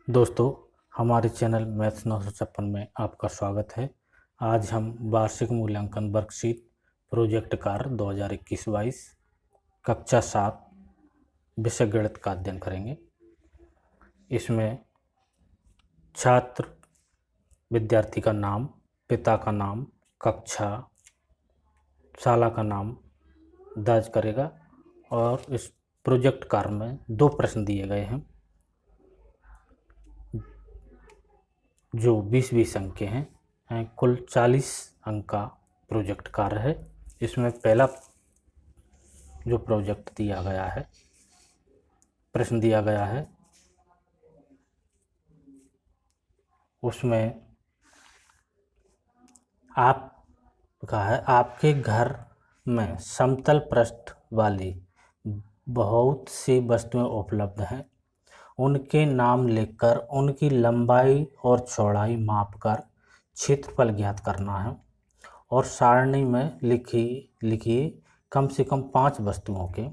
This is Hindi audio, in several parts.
दोस्तों, हमारे चैनल मैथ्स 956 में आपका स्वागत है। आज हम वार्षिक मूल्यांकन वर्कशीट प्रोजेक्ट कार्य 2021-22 कक्षा 7 विषय गणित का अध्ययन करेंगे। इसमें छात्र, विद्यार्थी का नाम, पिता का नाम, कक्षा, शाला का नाम दर्ज करेगा और इस प्रोजेक्ट कार्य में 2 प्रश्न दिए गए हैं जो 20-20 अंक के हैं। कुल 40 अंक का प्रोजेक्ट कार्य है। इसमें पहला जो प्रोजेक्ट दिया गया है, प्रश्न दिया गया है, उसमें आपका है आपके घर में समतल पृष्ठ वाली बहुत सी वस्तुएं उपलब्ध हैं। उनके नाम लिखकर उनकी लंबाई और चौड़ाई मापकर क्षेत्रफल ज्ञात करना है और सारणी में लिखिए कम से कम 5 वस्तुओं के।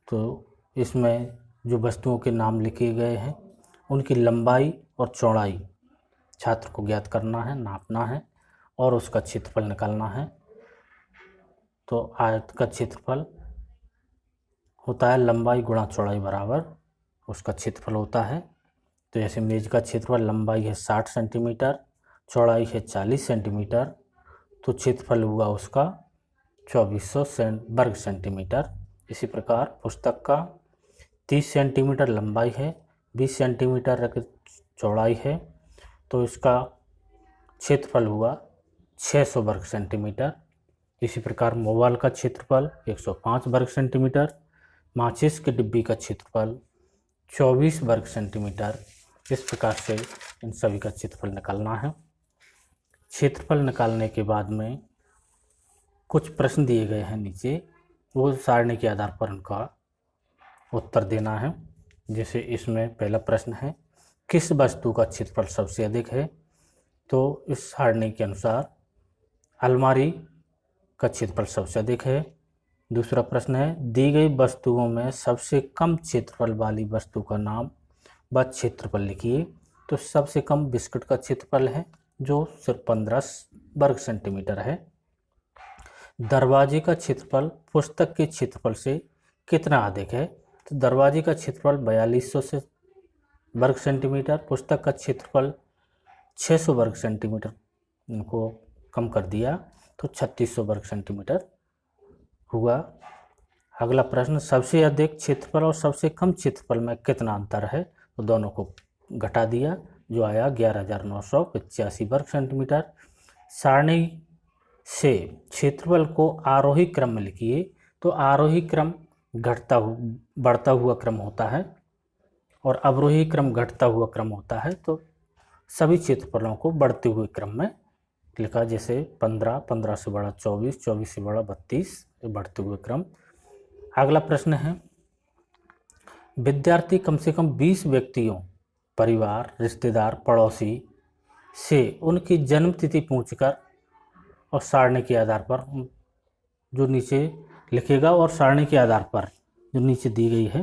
तो इसमें जो वस्तुओं के नाम लिखे गए हैं उनकी लंबाई और चौड़ाई छात्र को ज्ञात करना है, नापना है और उसका क्षेत्रफल निकालना है। तो आयत का क्षेत्रफल होता है लंबाई गुणा चौड़ाई बराबर उसका क्षेत्रफल होता है। तो जैसे मेज का क्षेत्रफल लंबाई है 60 सेंटीमीटर, चौड़ाई है 40 सेंटीमीटर, तो क्षेत्रफल हुआ उसका 2400 वर्ग सेंटीमीटर। इसी प्रकार पुस्तक का 30 सेंटीमीटर लंबाई है, 20 सेंटीमीटर चौड़ाई है, तो इसका क्षेत्रफल हुआ 600 वर्ग सेंटीमीटर। इसी प्रकार मोबाइल का क्षेत्रफल 105 वर्ग सेंटीमीटर, माचिस के डिब्बी का क्षेत्रफल 24 वर्ग सेंटीमीटर। इस प्रकार से इन सभी का क्षेत्रफल निकालना है। क्षेत्रफल निकालने के बाद में कुछ प्रश्न दिए गए हैं नीचे, वो सारणी के आधार पर उनका उत्तर देना है। जैसे इसमें पहला प्रश्न है, किस वस्तु का क्षेत्रफल सबसे अधिक है? तो इस सारणी के अनुसार अलमारी का क्षेत्रफल सबसे अधिक है। दूसरा प्रश्न है, दी गई वस्तुओं में सबसे कम क्षेत्रफल वाली वस्तु का नाम व क्षेत्रफल लिखिए। तो सबसे कम बिस्कुट का क्षेत्रफल है जो सिर्फ 15 वर्ग सेंटीमीटर है। दरवाजे का क्षेत्रफल पुस्तक के क्षेत्रफल से कितना अधिक है? तो दरवाजे का क्षेत्रफल 4200 से वर्ग सेंटीमीटर, पुस्तक का क्षेत्रफल 600 वर्ग सेंटीमीटर को कम कर दिया तो 3600 वर्ग सेंटीमीटर हुआ। अगला प्रश्न, सबसे अधिक क्षेत्रफल और सबसे कम क्षेत्रफल में कितना अंतर है? तो दोनों को घटा दिया जो आया 11985 वर्ग सेंटीमीटर। सारणी से क्षेत्रफल को आरोही क्रम में लिखिए। तो आरोही क्रम बढ़ता हुआ क्रम होता है और अवरोही क्रम घटता हुआ क्रम होता है। तो सभी क्षेत्रफलों को बढ़ते हुए क्रम में लिखा, जैसे 15, 15 से बड़ा 24, 24 से बड़ा 32, बढ़ते हुए क्रम। अगला प्रश्न है, विद्यार्थी कम से कम 20 व्यक्तियों, परिवार, रिश्तेदार, पड़ोसी से उनकी जन्म तिथि पूछकर और सारणी के आधार पर जो नीचे लिखेगा और सारणी के आधार पर जो नीचे दी गई है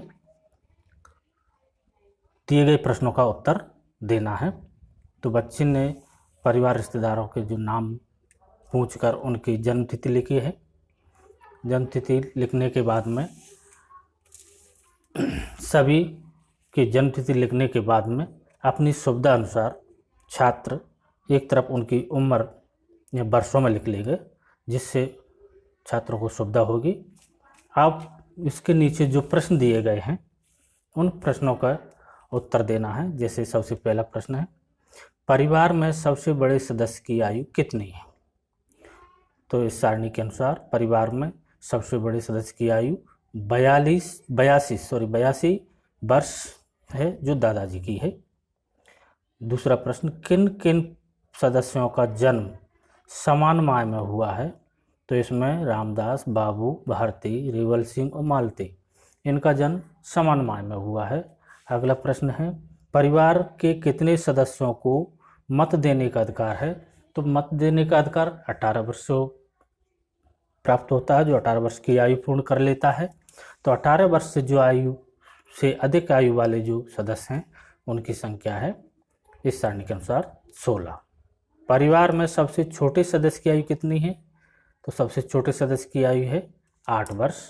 दिए गए प्रश्नों का उत्तर देना है। तो बच्चे ने परिवार, रिश्तेदारों के जो नाम पूछकर उनकी जन्मतिथि लिखी है। जन्मतिथि लिखने के बाद में सभी की जन्मतिथि लिखने के बाद में अपनी सुविधा अनुसार छात्र एक तरफ उनकी उम्र या वर्षों में लिख लेंगे, जिससे छात्रों को सुविधा होगी। अब इसके नीचे जो प्रश्न दिए गए हैं उन प्रश्नों का उत्तर देना है। जैसे सबसे पहला प्रश्न है, परिवार में सबसे बड़े सदस्य की आयु कितनी है? तो इस सारणी के अनुसार परिवार में सबसे बड़े सदस्य की आयु 82 वर्ष है, जो दादाजी की है। दूसरा प्रश्न, किन किन सदस्यों का जन्म समान माह में हुआ है? तो इसमें रामदास, बाबू, भारती, रिवल सिंह और मालती, इनका जन्म समान माह में हुआ है। अगला प्रश्न है, परिवार के कितने सदस्यों को मत देने का अधिकार है? तो मत देने का अधिकार 18 वर्ष से प्राप्त होता है, जो 18 वर्ष की आयु पूर्ण कर लेता है। तो 18 वर्ष से जो आयु से अधिक आयु वाले जो सदस्य हैं उनकी संख्या है इस सारणी के अनुसार 16। परिवार में सबसे छोटे सदस्य की आयु कितनी है? तो सबसे छोटे सदस्य की आयु है 8 वर्ष।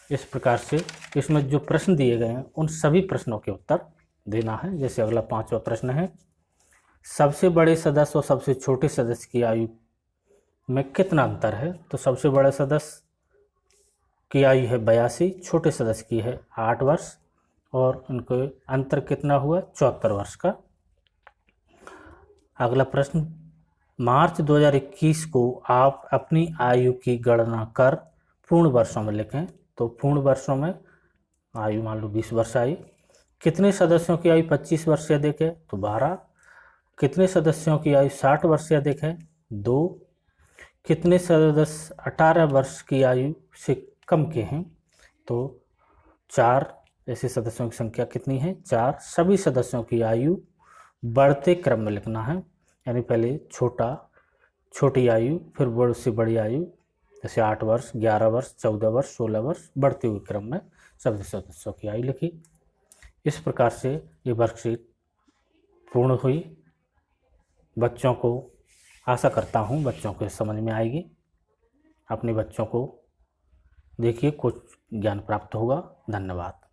इस प्रकार से इसमें जो प्रश्न दिए गए हैं उन सभी प्रश्नों के उत्तर देना है। जैसे अगला 5वां प्रश्न है, सबसे बड़े सदस्य और सबसे छोटे सदस्य की आयु में कितना अंतर है? तो सबसे बड़े सदस्य की आयु है 82, छोटे सदस्य की है 8 वर्ष और उनको अंतर कितना हुआ? 74 वर्ष का। अगला प्रश्न, मार्च 2021 को आप अपनी आयु की गणना कर पूर्ण वर्षों में लिखें। तो पूर्ण वर्षों में आयु मान लो 20 वर्ष आई। कितने सदस्यों की आयु 25 वर्ष से अधिक है? तो 12। कितने सदस्यों की आयु 60 वर्ष से अधिक है? 2। कितने सदस्य 18 वर्ष की आयु से कम के हैं? तो 4। ऐसे सदस्यों की संख्या कितनी है? 4। सभी सदस्यों की आयु बढ़ते क्रम में लिखना है, यानी पहले छोटी आयु, फिर बड़ी से बड़ी आयु, जैसे 8 वर्ष, 11 वर्ष, 14 वर्ष, 16 वर्ष, बढ़ते हुए क्रम में सभी सदस्यों की आयु लिखी। इस प्रकार से ये वर्कशीट पूर्ण हुई। बच्चों को आशा करता हूँ बच्चों को समझ में आएगी। अपने बच्चों को देखिए, कुछ ज्ञान प्राप्त होगा। धन्यवाद।